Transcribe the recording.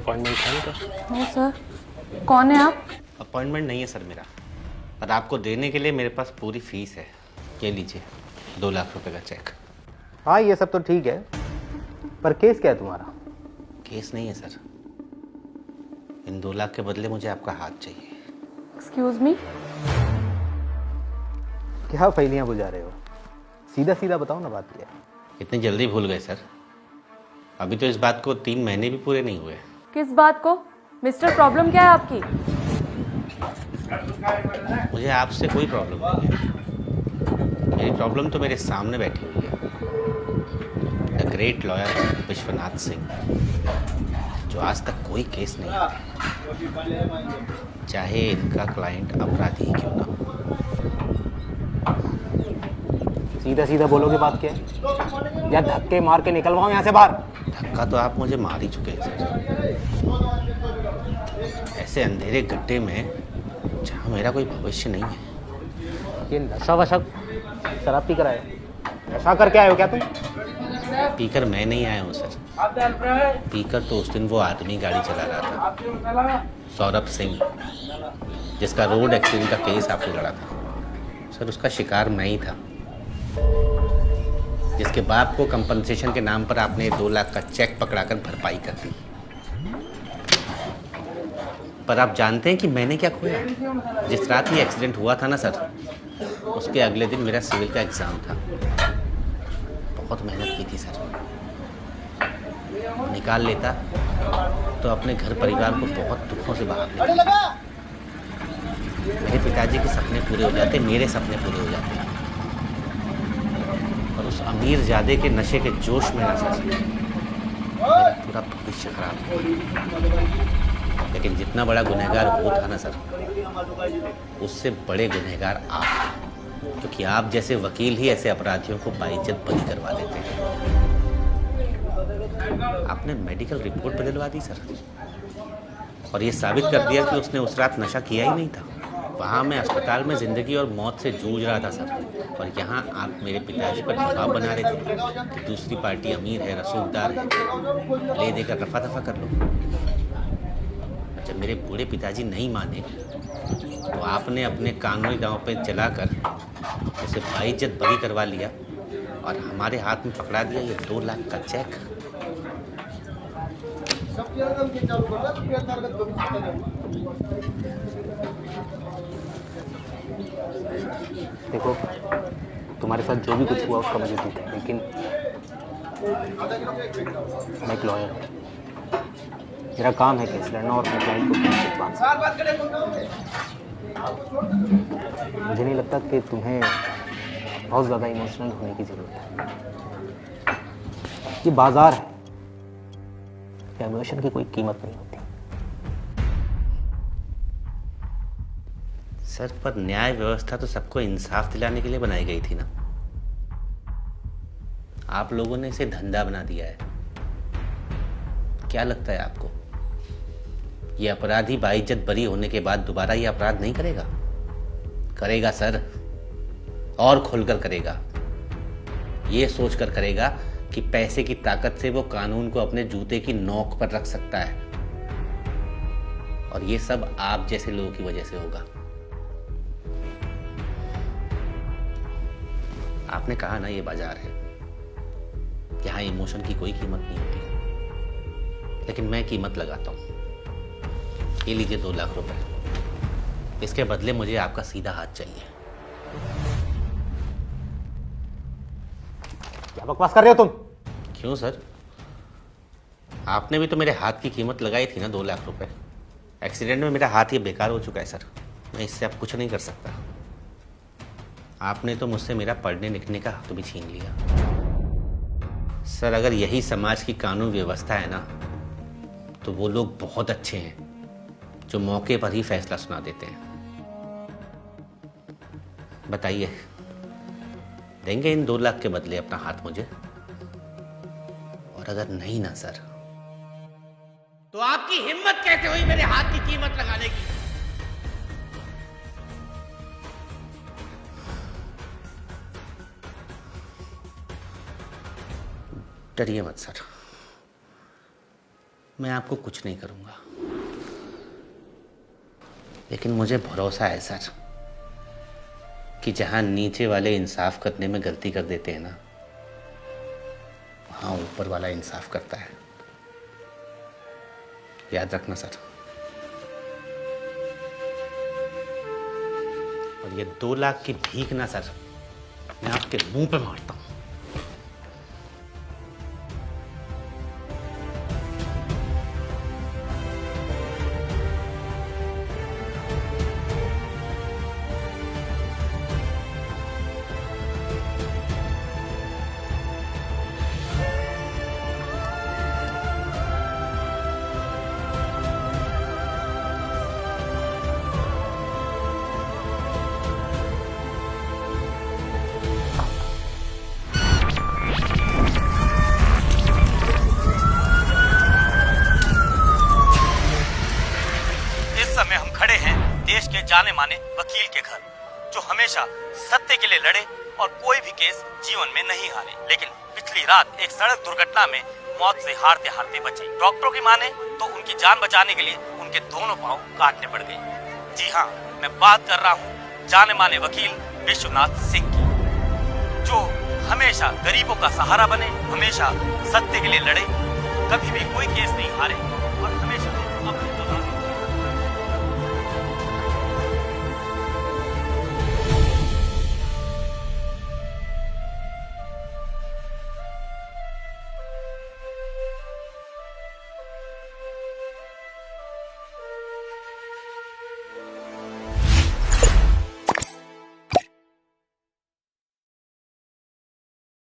Appointment है इनका? No sir. कौन है आप? अपॉइंटमेंट नहीं है सर मेरा, पर आपको देने के लिए मेरे पास पूरी फीस है। ये लीजिए 2 लाख रुपए का चेक। हाँ ये सब तो ठीक है, पर केस क्या है तुम्हारा? केस नहीं है सर, इन 2 लाख के बदले मुझे आपका हाथ चाहिए। Excuse me. क्या फैलियां बुझा रहे हो? सीधा सीधा बताओ ना, बात क्या है? इतनी जल्दी भूल गए सर? अभी तो इस बात को 3 महीने भी पूरे नहीं हुए। किस बात को? मिस्टर, प्रॉब्लम क्या है आपकी? मुझे आपसे कोई प्रॉब्लम नहीं है। मेरी प्रॉब्लम तो मेरे सामने बैठी हुई है, the great lawyer Vishwanath Singh, जो आज तक कोई केस नहीं हारे, चाहे इनका क्लाइंट अपराधी ही क्यों ना हो। सीधा सीधा बोलोगे बात क्या है, या धक्के मार के निकलवाओ यहाँ से बाहर? धक्का तो आप मुझे मार ही चुके हैं सर, ऐसे अंधेरे गड्ढे में जहाँ मेरा कोई भविष्य नहीं है। ये नशा वशा शराब पी कर आए? नशा करके आए हो क्या तुम? पीकर मैं नहीं आया हूँ सर, पीकर तो उस दिन वो आदमी गाड़ी चला रहा था, सौरभ सिंह, जिसका रोड एक्सीडेंट का केस आपने लड़ा था। सर उसका शिकार मैं ही था, जिसके बाप को कंपनसेशन के नाम पर आपने 2 लाख का चेक पकड़ाकर भरपाई कर दी। पर आप जानते हैं कि मैंने क्या खोया? जिस रात ये एक्सीडेंट हुआ था ना सर, उसके अगले दिन मेरा सिविल का एग्ज़ाम था। बहुत मेहनत की थी सर, निकाल लेता तो अपने घर परिवार को बहुत दुखों से बाहर निकालता। मेरे पिताजी के सपने पूरे हो जाते, मेरे सपने पूरे हो जाते, और उस अमीर ज़्यादे के नशे के जोश में ना सर मेरा पूरा भविष्य खराब हो। लेकिन जितना बड़ा गुनहगार वो था ना सर, उससे बड़े गुनहगार आप हैं, क्योंकि आप जैसे वकील ही ऐसे अपराधियों को बाइज्जत बरी करवा देते हैं। आपने मेडिकल रिपोर्ट बदलवा दी सर, और ये साबित कर दिया कि उसने उस रात नशा किया ही नहीं था। वहाँ मैं अस्पताल में ज़िंदगी और मौत से जूझ रहा था सर, और यहाँ आप मेरे पिताजी पर दबाव बना रहे थे कि दूसरी पार्टी अमीर है, रसूखदार है, ले देकर रफा दफा कर लो। जब मेरे बूढ़े पिताजी नहीं माने तो आपने अपने कानूनी दांव पे चलाकर उसे बाइज्जत बरी करवा लिया, और हमारे हाथ में पकड़ा दिया ये 2 लाख का चेक। देखो, तुम्हारे साथ जो भी कुछ हुआ उसका मुझे दुख है, लेकिन मैं एक लॉयर हूँ, मेरा काम है केस लड़ना और अपने क्लाइंट को केस जितवाना। मुझे नहीं लगता कि तुम्हें बहुत ज़्यादा इमोशनल होने की ज़रूरत है। ये बाजार है, इमोशन की कोई कीमत नहीं होती। सर पर न्याय व्यवस्था तो सबको इंसाफ दिलाने के लिए बनाई गई थी ना। आप लोगों ने इसे धंधा बना दिया है। क्या लगता है आपको ये अपराधी बाइज्जत बरी होने के बाद दोबारा ये अपराध नहीं करेगा? करेगा सर, और खुलकर करेगा। ये सोचकर करेगा कि पैसे की ताकत से वो कानून को अपने जूते की नोक पर रख सकता है, और ये सब आप जैसे लोगों की वजह से होगा। आपने कहा ना ये बाजार है, यहाँ इमोशन की कोई कीमत नहीं होती, लेकिन मैं कीमत लगाता हूँ। ये लीजिए 2 लाख रुपए, इसके बदले मुझे आपका सीधा हाथ चाहिए। क्या बकवास कर रहे हो तुम? क्यों सर? आपने भी तो मेरे हाथ की कीमत लगाई थी ना 2 लाख रुपए। एक्सीडेंट में मेरा हाथ ये बेकार हो चुका है सर, मैं इससे अब कुछ नहीं कर सकता। आपने तो मुझसे मेरा पढ़ने लिखने का हक भी छीन लिया। सर अगर यही समाज की कानून व्यवस्था है ना, तो वो लोग बहुत अच्छे हैं जो मौके पर ही फैसला सुना देते हैं। बताइए, देंगे इन 2 लाख के बदले अपना हाथ मुझे? और अगर नहीं ना सर, तो आपकी हिम्मत कैसे हुई मेरे हाथ की कीमत लगाने की? डरिए मत सर, मैं आपको कुछ नहीं करूँगा, लेकिन मुझे भरोसा है सर कि जहाँ नीचे वाले इंसाफ करने में गलती कर देते हैं ना, वहाँ ऊपर वाला इंसाफ करता है। याद रखना सर। और ये 2 लाख की भीख ना सर, मैं आपके मुंह पे मारता हूँ। समय हम खड़े हैं देश के जाने माने वकील के घर, जो हमेशा सत्य के लिए लड़े और कोई भी केस जीवन में नहीं हारे। लेकिन पिछली रात एक सड़क दुर्घटना में मौत से हारते हारते बचे। डॉक्टरों की माने तो उनकी जान बचाने के लिए उनके दोनों पांव काटने पड़ गए। जी हाँ, मैं बात कर रहा हूँ जाने माने वकील विश्वनाथ सिंह की, जो हमेशा गरीबों का सहारा बने, हमेशा सत्य के लिए लड़े, कभी भी कोई केस नहीं हारे